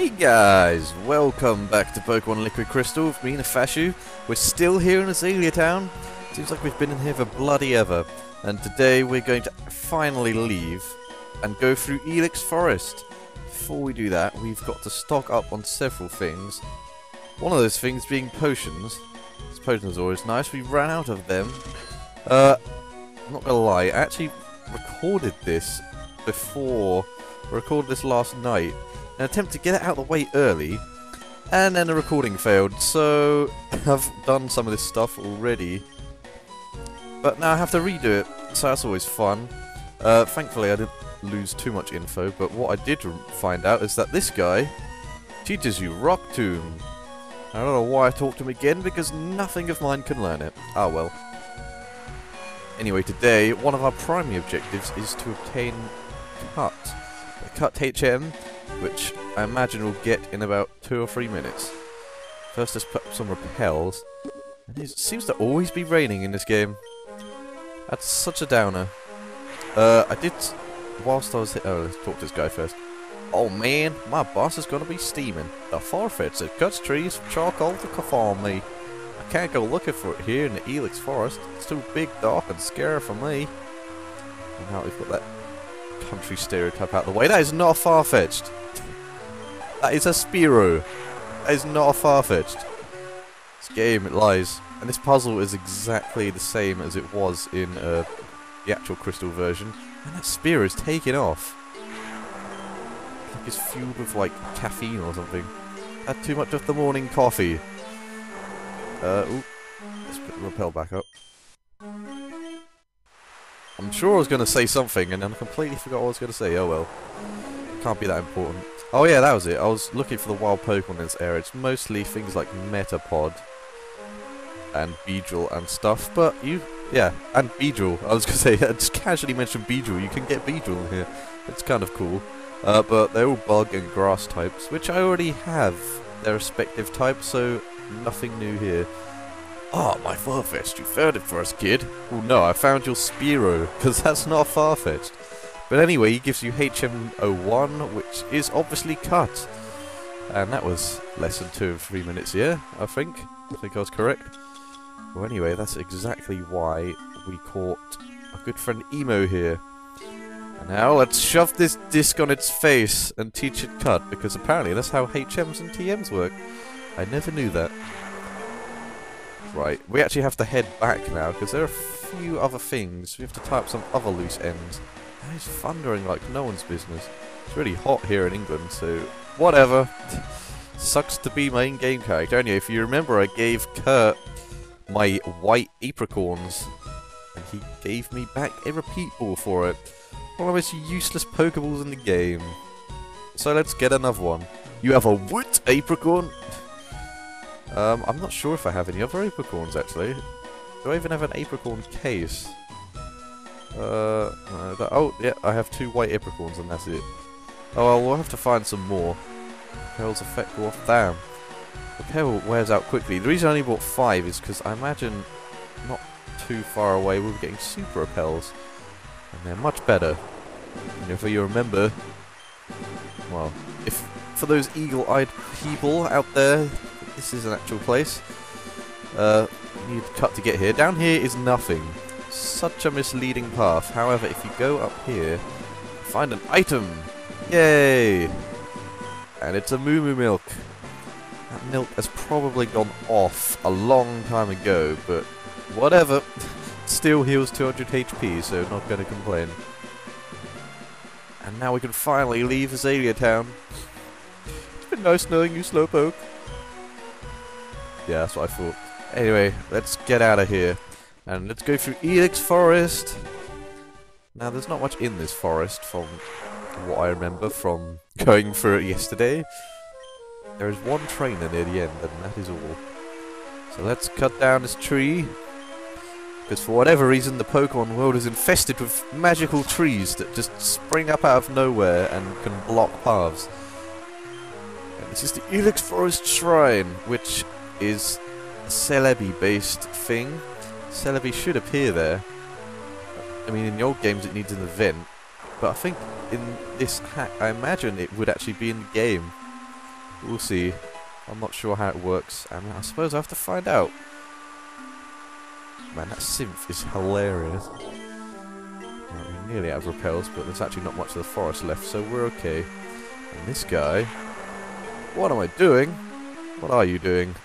Hey guys, welcome back to Pokemon Liquid Crystal with me, Nefashu. We're still here in Azalea Town. Seems like we've been in here for bloody ever. And today we're going to finally leave and go through Elix Forest. Before we do that, we've got to stock up on several things. One of those things being potions. This potions are always nice. We ran out of them. I'm not gonna lie, I actually recorded this before. I recorded this last night. An attempt to get it out of the way early, and then the recording failed, so I've done some of this stuff already. But now I have to redo it, so that's always fun. Thankfully I didn't lose too much info, but what I did find out is that this guy teaches you Rock Tomb. I don't know why I talked to him again, because nothing of mine can learn it. Ah well. Anyway, today, one of our primary objectives is to obtain Cut. Cut HM, which I imagine we'll get in about 2 or 3 minutes. First, let's put up some repels. And it seems to always be raining in this game. That's such a downer. I did, whilst I was oh, let's talk to this guy first. Oh man, my boss is gonna be steaming. The Farfetch'd that cuts trees from charcoal to farm me. I can't go looking for it here in the Elix Forest. It's too big, dark, and scary for me. And now we've got that country stereotype out of the way. That is not a Farfetch'd. That is a Spearow. That is not a Farfetch'd. This game, it lies. And this puzzle is exactly the same as it was in the actual Crystal version. And that Spearow is taking off. Like it's fueled with like caffeine or something. Had too much of the morning coffee. Ooh. Let's put the rappel back up. I'm sure I was going to say something, and then I completely forgot what I was going to say. Oh well. Can't be that important. Oh yeah, that was it. I was looking for the wild Pokemon in this area. It's mostly things like Metapod and Beedrill and stuff, but yeah, and Beedrill. I was going to say, I just casually mentioned Beedrill. You can get Beedrill here. It's kind of cool. But they're all bug and grass types, which I already have their respective types, so nothing new here. Ah, my Farfetch'd, you found it for us, kid. Well, no, I found your Spearow, because that's not Farfetch'd. But anyway, he gives you HM01, which is obviously cut. And that was less than 2 or 3 minutes here, I think. I think I was correct. Well, anyway, that's exactly why we caught our good friend Emo here. And now let's shove this disc on its face and teach it cut, because apparently that's how HMs and TMs work. I never knew that. Right, we actually have to head back now, because there are a few other things. We have to tie up some other loose ends. And it's thundering like no one's business. It's really hot here in England, so whatever. Sucks to be my in-game character. Anyway, if you remember, I gave Kurt my white apricorns, and he gave me back a repeat ball for it. One of the most useless Pokeballs in the game. So let's get another one. You have a what apricorn? I'm not sure if I have any other apricorns, actually. Do I even have an apricorn case? Oh, yeah, I have 2 white apricorns and that's it. Oh, well, we'll have to find some more. Repel's effect go off. Damn. Repel wears out quickly. The reason I only bought 5 is because I imagine not too far away we'll be getting super repels. And they're much better. And if you remember, well, if for those eagle-eyed people out there, this is an actual place. You need to cut to get here. Down here is nothing. Such a misleading path. However, if you go up here, find an item. Yay! And it's a Moo Moo milk. That milk has probably gone off a long time ago, but whatever. Still heals 200 HP, so not going to complain. And now we can finally leave Azalea Town. It's been nice knowing you, Slowpoke. Yeah, that's what I thought. Anyway, let's get out of here. And let's go through Elix Forest. Now, there's not much in this forest from what I remember from going through it yesterday. There is one trainer near the end, and that is all. So let's cut down this tree. Because for whatever reason, the Pokemon world is infested with magical trees that just spring up out of nowhere and can block paths. And this is the Elix Forest Shrine, which is a Celebi-based thing. Celebi should appear there. I mean, in the old games it needs an event, but I think in this hack, I imagine it would actually be in the game. We'll see. I'm not sure how it works, and I suppose I have to find out. Man, that synth is hilarious. Right, we're nearly out of repels, but there's actually not much of the forest left, so we're okay. And this guy... What am I doing? What are you doing?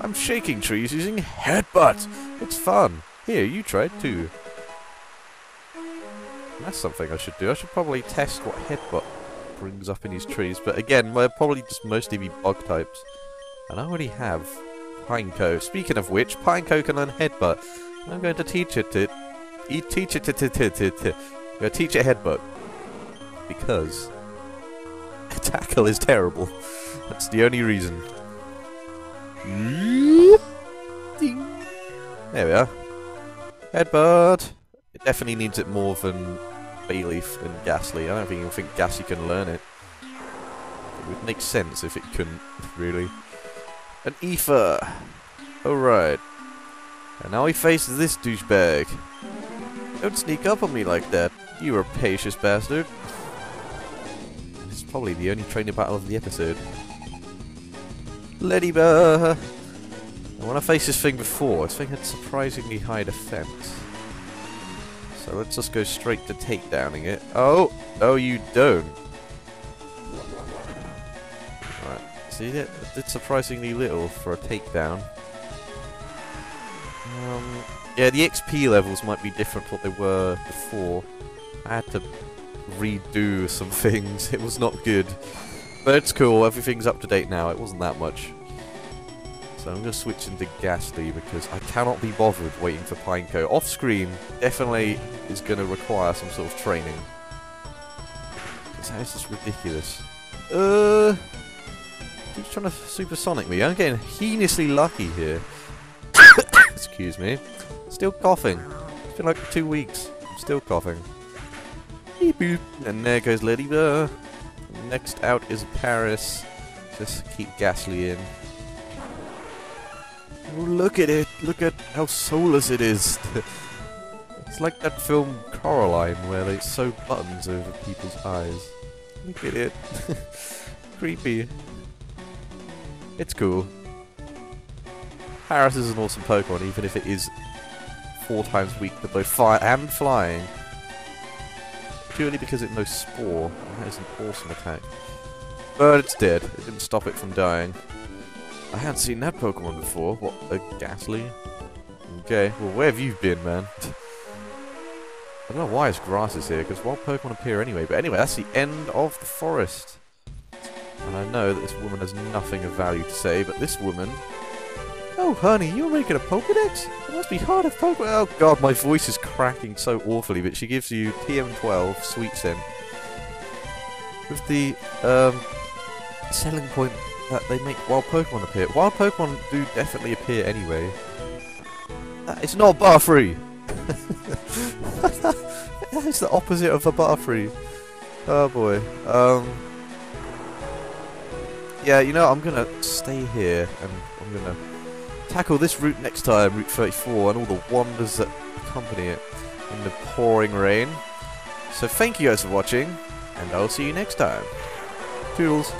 I'm shaking trees using headbutt! It's fun! Here, you try it too. That's something I should do. I should probably test what headbutt brings up in these trees, but again, they'll probably just mostly be bug types. And I already have Pineco. Speaking of which, Pineco can learn headbutt. I'm going to teach it to... I'm going to teach it headbutt. Because... tackle is terrible. That's the only reason. Ding. There we are. Headbutt! It definitely needs it more than Bayleaf and Ghastly. I don't even think Ghastly can learn it. It would make sense if it couldn't, really. An Aether! Alright. And now we face this douchebag. Don't sneak up on me like that, you rapacious bastard. This is probably the only training battle of the episode. Leadyba! And when I faced this thing before, this thing had surprisingly high defense. So let's just go straight to takedowning it. Oh! Oh, you don't! Right. See, it did surprisingly little for a takedown. Yeah, the XP levels might be different to what they were before. I had to redo some things. It was not good. But it's cool, everything's up to date now. It wasn't that much. So I'm going to switch into Ghastly because I cannot be bothered waiting for Pineco. Off screen definitely is going to require some sort of training. Because that is just ridiculous. He's trying to supersonic me. I'm getting heinously lucky here. Excuse me. Still coughing. It's been like 2 weeks. I'm still coughing. Beep boop. And there goes Leadyba. Next out is Paris. Just keep Ghastly in. Oh, look at it! Look at how soulless it is! It's like that film Coraline where they sew buttons over people's eyes. Look at it. Creepy. It's cool. Paris is an awesome Pokemon, even if it is 4 times weak to both fire and flying. Purely because it knows Spore. That is an awesome attack. But it's dead. It didn't stop it from dying. I hadn't seen that Pokemon before. What, a Ghastly? Okay, well where have you been, man? I don't know why his grass is here, because wild Pokemon appear anyway. But anyway, that's the end of the forest. And I know that this woman has nothing of value to say, but this woman... Oh, honey, you're making a Pokedex? It must be hard of Pokemon. Oh god, my voice is cracking so awfully, but she gives you TM12 Sweet Scent. With the, selling point that they make wild Pokemon appear. Wild Pokemon do definitely appear anyway. It's not Butterfree! That is the opposite of a Butterfree. Oh boy. Yeah, you know, I'm gonna stay here and I'm gonna tackle this route next time, Route 34, and all the wonders that accompany it in the pouring rain. So thank you guys for watching, and I'll see you next time. Toodles!